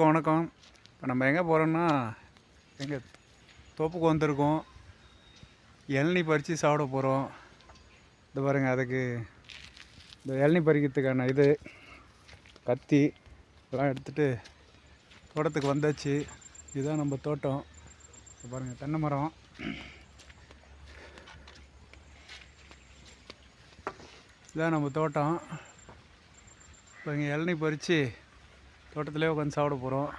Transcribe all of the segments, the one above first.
வணக்கம். இப்போ நம்ம எங்கே போகிறோம்னா எங்கள் தோப்புக்கு வந்திருக்கோம். இளநீ பறித்து சாப்பிட போகிறோம். இது பாருங்கள், அதுக்கு இந்த இளநீ பறிக்கிறதுக்கான இது கத்தி எல்லாம் எடுத்துகிட்டு தோட்டத்துக்கு வந்தாச்சு. இதுதான் நம்ம தோட்டம். இது பாருங்கள், தென்னை மரம். இதுதான் நம்ம தோட்டம். இப்போ இங்கே இளநீ பறித்து தோட்டத்திலே உட்காந்து சாப்பிட போகிறோம்.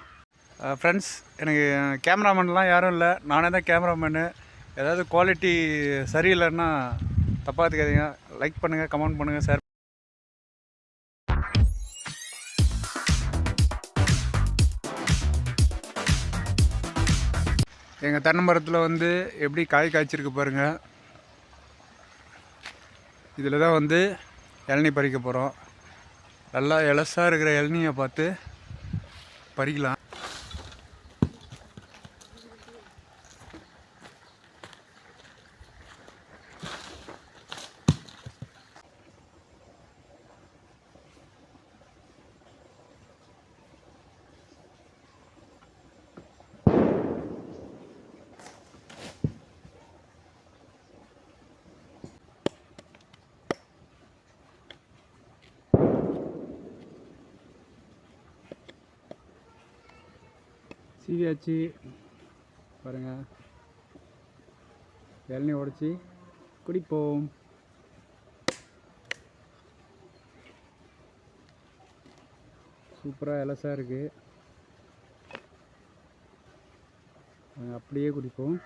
ஃப்ரெண்ட்ஸ், எனக்கு கேமராமேன்லாம் யாரும் இல்லை, நானே தான் கேமராமேனு. ஏதாவது குவாலிட்டி சரியில்லைன்னா தப்பாக எடுத்துக்காதீங்க. லைக் பண்ணுங்கள், கமெண்ட் பண்ணுங்கள், ஷேர். எங்கள் தென்னை மரத்தில் வந்து எப்படி காய் காய்ச்சிருக்கு பாருங்கள். இதில் தான் வந்து இளநீ பறிக்க போகிறோம். நல்லா இலசாக இருக்கிற இளநியை பார்த்து பறிக்கலாம். சீவியாச்சு பாருங்கள். இளநீ உடச்சி குடிப்போம். சூப்பராக இலசாக இருக்குது. அப்படியே குடிப்போம்.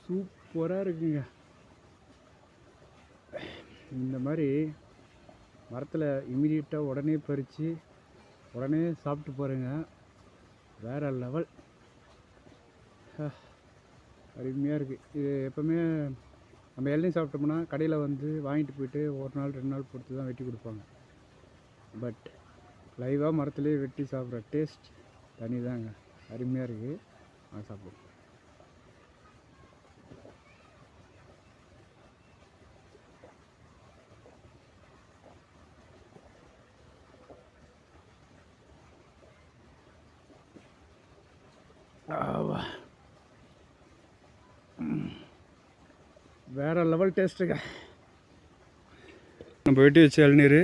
சூப்பராக இருக்குங்க. இந்த மாதிரி மரத்தில் இமீடியட்டாக உடனே பறித்து உடனே சாப்பிட்டு பாருங்க. வேறு லெவல். அருமையாக இருக்குது. இது எப்போவுமே நம்ம இளநீ சாப்பிட்டோம்னா கடையில் வந்து வாங்கிட்டு போயிட்டு ஒரு நாள் 2 நாள் பொறுத்து தான் வெட்டி கொடுப்பாங்க. பட் லைவாக மரத்துலேயே வெட்டி சாப்பிட்ற டேஸ்ட் தனி தாங்க. அருமையாக இருக்குது. நான் சாப்பிடுவோம். வேறு லெவல் டேஸ்ட்டுங்க. நம்ம வெட்டி வச்ச இளநீர்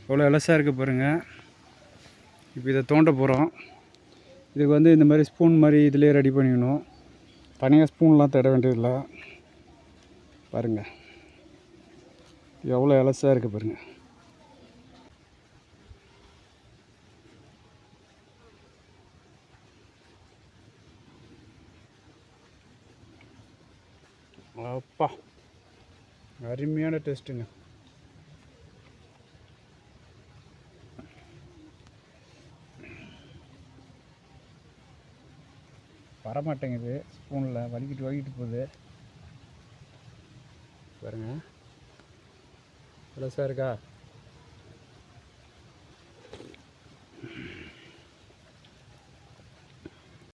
எவ்வளோ இலசாக இருக்குது பாருங்கள். இப்போ இதை தோண்ட போகிறோம். இதுக்கு வந்து இந்த மாதிரி ஸ்பூன் மாதிரி இதிலே ரெடி பண்ணிக்கணும். தனியாக ஸ்பூன்லாம் தேட வேண்டியதில்லை. பாருங்கள், எவ்வளோ இலசாக இருக்குது பாருங்கள். அப்பா, அருமையான டேஸ்ட்டுங்க. வரமாட்டேங்குது, ஸ்பூனில் வலிக்கிட்டு போகுது பாருங்க. இலசாக இருக்கா?